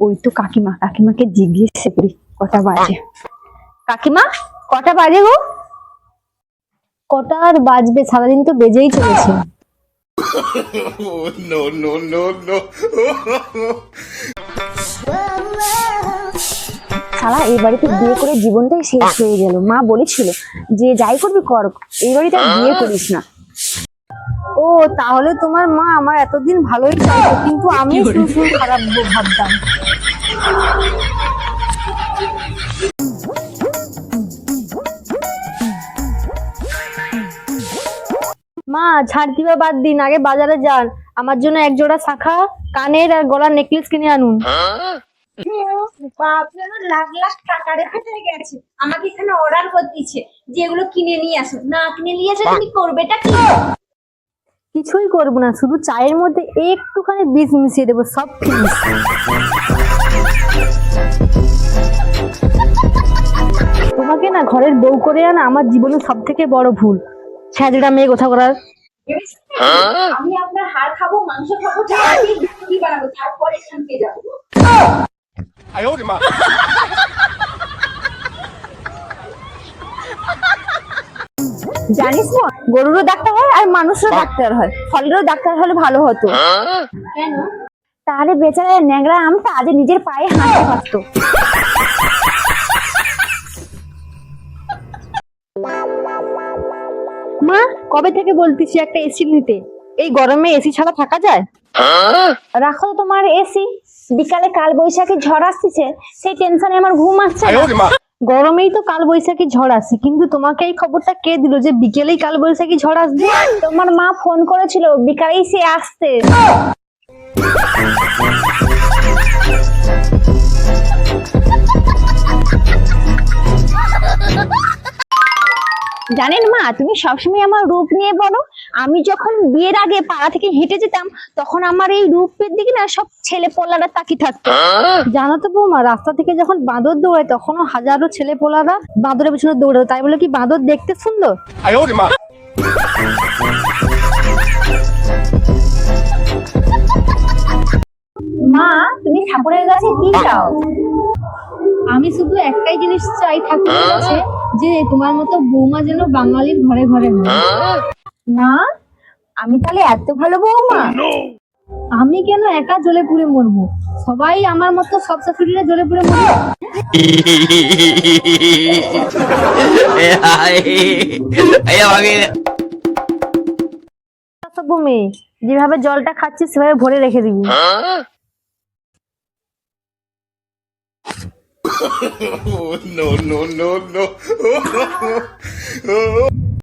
ওই তো কাকিমা, কাকিমাকে জিজ্ঞেস করি কটা বাজে। কাকিমা কটা বাজে গো? কটা আর বাজবে, সারাদিন তো বেজেই চলেছে। No, no, no, no. সারা এই বাড়িতে বিয়ে করে জীবনটাই শেষ হয়ে গেল। মা বলেছিল যে যাই করবি কর, এই বাড়িতে আর বিয়ে করিস না। ও তাহলে তোমার মা আমার এতদিন ভালোই চাইতো, কিন্তু আমি শুধু খারাপ ভাবতাম। মা ছাড় দিবা বাদ দিন, আগে বাজারে যান, আমার জন্য এক জোড়া শাখা কানের আর গলার নেকলেস কিনে আনুন। আপনার লাখ লাখ টাকা রেখে গেছে, আমাকে এখানে অর্ডার করতেছে যেগুলো কিনে নিয়ে আসো, না কিনে নিয়ে আসো তুমি করবেটা কি? কিছুই করবো না, শুধু চায়ের মধ্যে একটুখানি বীজ মিশিয়ে দেবো, সব ফিনিশ। তোমাকে না ঘরের বউ করে আনা আমার জীবনের সব থেকে বড় ভুল। ছ্যাঁচড়া মেয়ে কোথা করার। আমি আপনার হাড় খাবো, মাংস খাবো, কি বানাবো, তারপরে এখান থেকে যাবো। জানিস না, গরুরও ডাক্তার হয় আর মানুষেরও ডাক্তার হয়, ফলেরও ডাক্তার হলে ভালো হতো। কেন? তাহলে বেচারা ন্যাংরা আমটা আজ নিজের পায়ে হাঁটতে পারতো। মা কবে থেকে বলতেছি একটা এসি নিতে, এই গরমে এসি ছাড়া থাকা যায়? রাখো তোমার এসি, বিকালে কাল বৈশাখী ঝড় আসছে, সেই টেনশনে আমার ঘুম আসছে না। গরমেই তো কাল বৈশাখী ঝড় আসছে, কিন্তু তোমাকে এই খবরটা কে দিল যে বিকেলেই কাল বৈশাখী ঝড় আসবে? তোমার মা ফোন করেছিল বিকালেই সে আসতে। জানেন মা, তুমি সবসময় আমার রূপ নিয়ে বলো। আমি যখন বিয়ের আগে পাড়া থেকে হেঁটে যেতাম, তখন আমার এই রূপের দিকে না সব ছেলে পোলারা তাকিয়ে থাকতো। জানো তো বৌমা, রাস্তা থেকে যখন বাঁদর দৌড়ায় তখনও হাজারো ছেলে পোলারা বাঁদরের পিছনে দৌড়ায়, তাই বলে কি বাঁদর দেখতে সুন্দর? মা তুমি ঠাকুরের কাছে কি চাও? আমি শুধু একটাই জিনিস চাই ঠাকুরের কাছে, যে তোমার মতো বৌমা যেন বাঙালির ঘরে ঘরে হয়। না, আমি তাহলে এত ভালো বৌমা? আমি কেন একা জ্বলে পুড়ে মরবো, সবাই আমার মতো সব শাশুড়িরা জ্বলে পুড়ে মরবে। মেয়ে যেভাবে জলটা খাচ্ছিস সেভাবে ভরে রেখে দিবি। No, no, no, no.